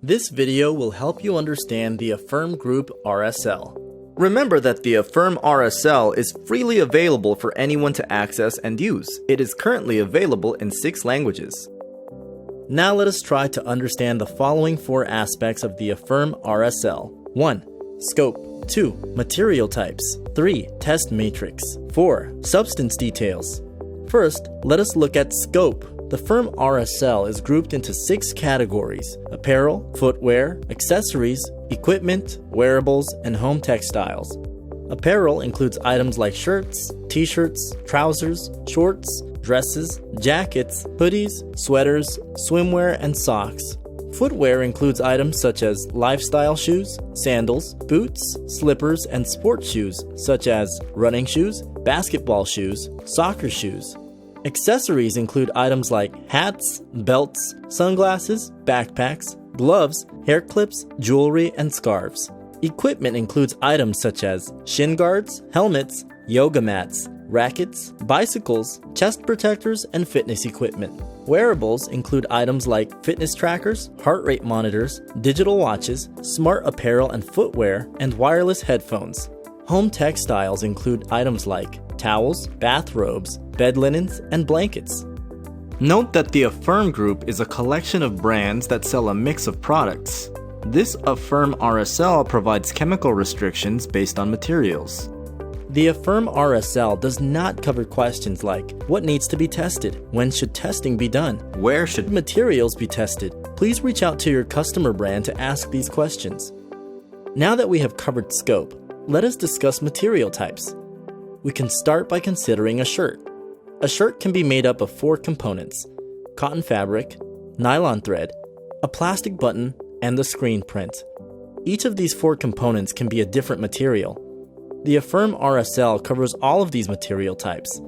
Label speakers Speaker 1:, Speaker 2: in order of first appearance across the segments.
Speaker 1: This video will help you understand the Affirm Group RSL. Remember that the Affirm RSL is freely available for anyone to access and use. It is currently available in 6 languages. Now let us try to understand the following 4 aspects of the Affirm RSL. 1. Scope. 2. Material types. 3. Test matrix. 4. Substance details. First, let us look at scope. The Affirm RSL is grouped into 6 categories: apparel, footwear, accessories, equipment, wearables, and home textiles. Apparel includes items like shirts, t-shirts, trousers, shorts, dresses, jackets, hoodies, sweaters, swimwear, and socks. Footwear includes items such as lifestyle shoes, sandals, boots, slippers, and sports shoes such as running shoes, basketball shoes, soccer shoes. Accessories include items like hats, belts, sunglasses, backpacks, gloves, hair clips, jewelry, and scarves. Equipment includes items such as shin guards, helmets, yoga mats, rackets, bicycles, chest protectors, and fitness equipment. Wearables include items like fitness trackers, heart rate monitors, digital watches, smart apparel and footwear, and wireless headphones. Home textiles include items like towels, bathrobes, bed linens, and blankets. Note that the Affirm Group is a collection of brands that sell a mix of products. This Affirm RSL provides chemical restrictions based on materials. The Affirm RSL does not cover questions like what needs to be tested, when should testing be done, where should materials be tested. Please reach out to your customer brand to ask these questions. Now that we have covered scope, let us discuss material types. We can start by considering a shirt. A shirt can be made up of 4 components: cotton fabric, nylon thread, a plastic button, and the screen print. Each of these 4 components can be a different material. The Affirm RSL covers all of these material types.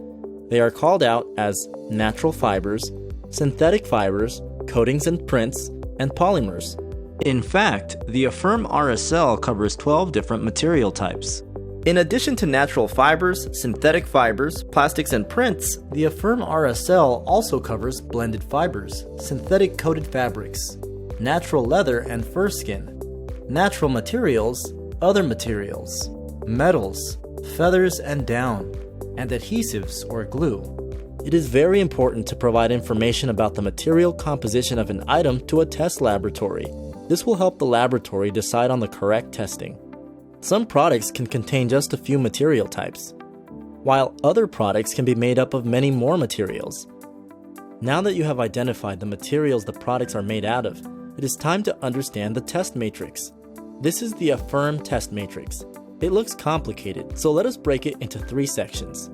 Speaker 1: They are called out as natural fibers, synthetic fibers, coatings and prints, and polymers. In fact, the Affirm RSL covers 12 different material types. In addition to natural fibers, synthetic fibers, plastics, and prints, the Affirm RSL also covers blended fibers, synthetic coated fabrics, natural leather and fur skin, natural materials, other materials, metals, feathers and down, and adhesives or glue. It is very important to provide information about the material composition of an item to a test laboratory. This will help the laboratory decide on the correct testing. Some products can contain just a few material types, while other products can be made up of many more materials. Now that you have identified the materials the products are made out of, it is time to understand the test matrix. This is the Affirm test matrix. It looks complicated, so let us break it into 3 sections.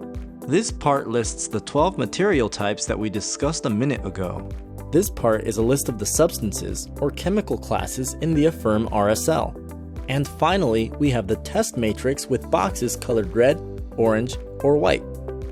Speaker 1: This part lists the 12 material types that we discussed a minute ago. This part is a list of the substances or chemical classes in the Affirm RSL. And finally, we have the test matrix with boxes colored red, orange, or white.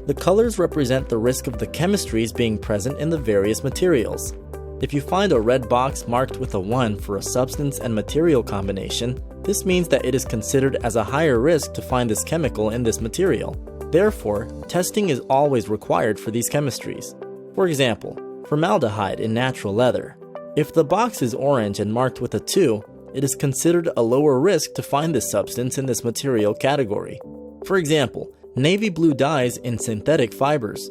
Speaker 1: The colors represent the risk of the chemistries being present in the various materials. If you find a red box marked with a 1 for a substance and material combination, this means that it is considered as a higher risk to find this chemical in this material. Therefore, testing is always required for these chemistries. For example, formaldehyde in natural leather. If the box is orange and marked with a 2, it is considered a lower risk to find this substance in this material category. For example, navy blue dyes in synthetic fibers.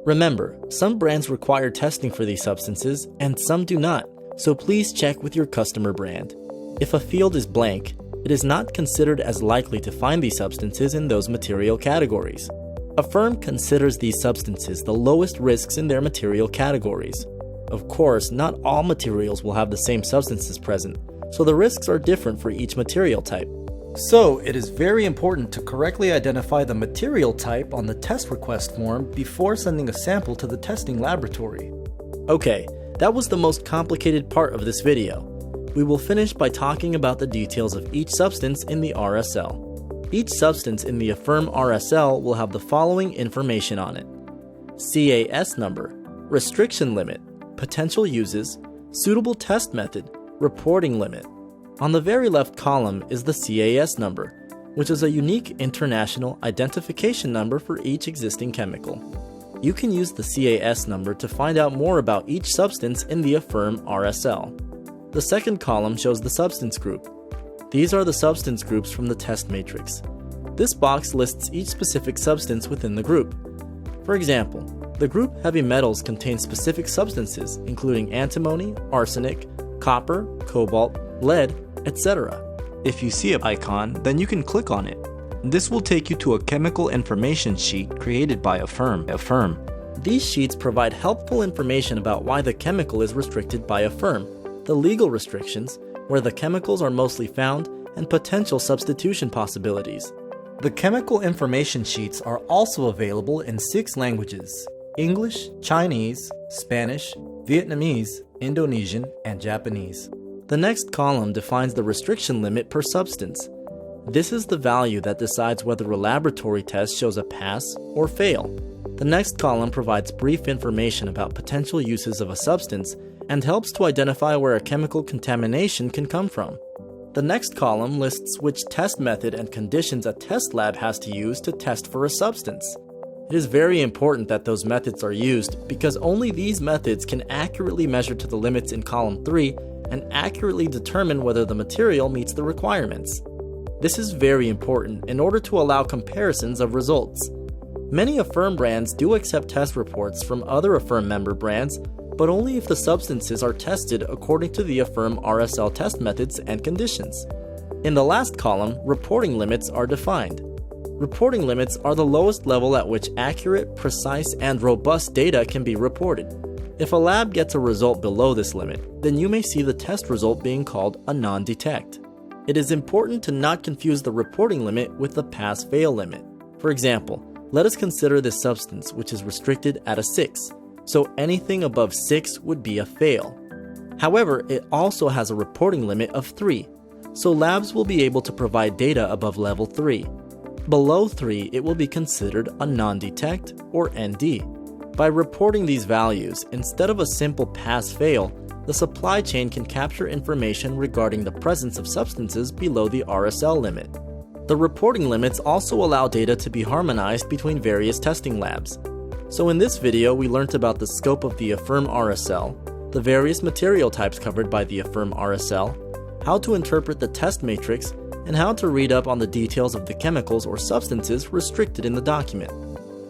Speaker 1: Remember, some brands require testing for these substances and some do not, so please check with your customer brand. If a field is blank, it is not considered as likely to find these substances in those material categories. Affirm considers these substances the lowest risks in their material categories. Of course, not all materials will have the same substances present, so the risks are different for each material type. So, it is very important to correctly identify the material type on the test request form before sending a sample to the testing laboratory. Okay, that was the most complicated part of this video. We will finish by talking about the details of each substance in the RSL. Each substance in the Affirm RSL will have the following information on it: CAS number, restriction limit, potential uses, suitable test method, reporting limit. On the very left column is the CAS number, which is a unique international identification number for each existing chemical. You can use the CAS number to find out more about each substance in the Affirm RSL. The second column shows the substance group. These are the substance groups from the test matrix. This box lists each specific substance within the group. For example, the group heavy metals contains specific substances including antimony, arsenic, copper, cobalt, lead, etc. If you see an icon, then you can click on it. This will take you to a chemical information sheet created by Affirm. These sheets provide helpful information about why the chemical is restricted by Affirm, the legal restrictions, where the chemicals are mostly found, and potential substitution possibilities. The chemical information sheets are also available in 6 languages: English, Chinese, Spanish, Vietnamese, Indonesian, and Japanese. The next column defines the restriction limit per substance. This is the value that decides whether a laboratory test shows a pass or fail. The next column provides brief information about potential uses of a substance and helps to identify where a chemical contamination can come from. The next column lists which test method and conditions a test lab has to use to test for a substance. It is very important that those methods are used because only these methods can accurately measure to the limits in column 3 and accurately determine whether the material meets the requirements. This is very important in order to allow comparisons of results. Many Affirm brands do accept test reports from other Affirm member brands, but only if the substances are tested according to the Affirm RSL test methods and conditions. In the last column, reporting limits are defined. Reporting limits are the lowest level at which accurate, precise, and robust data can be reported. If a lab gets a result below this limit, then you may see the test result being called a non-detect. It is important to not confuse the reporting limit with the pass-fail limit. For example, let us consider this substance which is restricted at a 6, so anything above 6 would be a fail. However, it also has a reporting limit of 3, so labs will be able to provide data above level 3. Below 3, it will be considered a non-detect or ND. By reporting these values, instead of a simple pass-fail, the supply chain can capture information regarding the presence of substances below the RSL limit. The reporting limits also allow data to be harmonized between various testing labs. So in this video, we learned about the scope of the Affirm RSL, the various material types covered by the Affirm RSL, how to interpret the test matrix, and how to read up on the details of the chemicals or substances restricted in the document.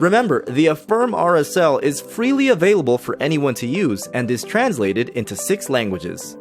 Speaker 1: Remember, the Affirm RSL is freely available for anyone to use and is translated into 6 languages.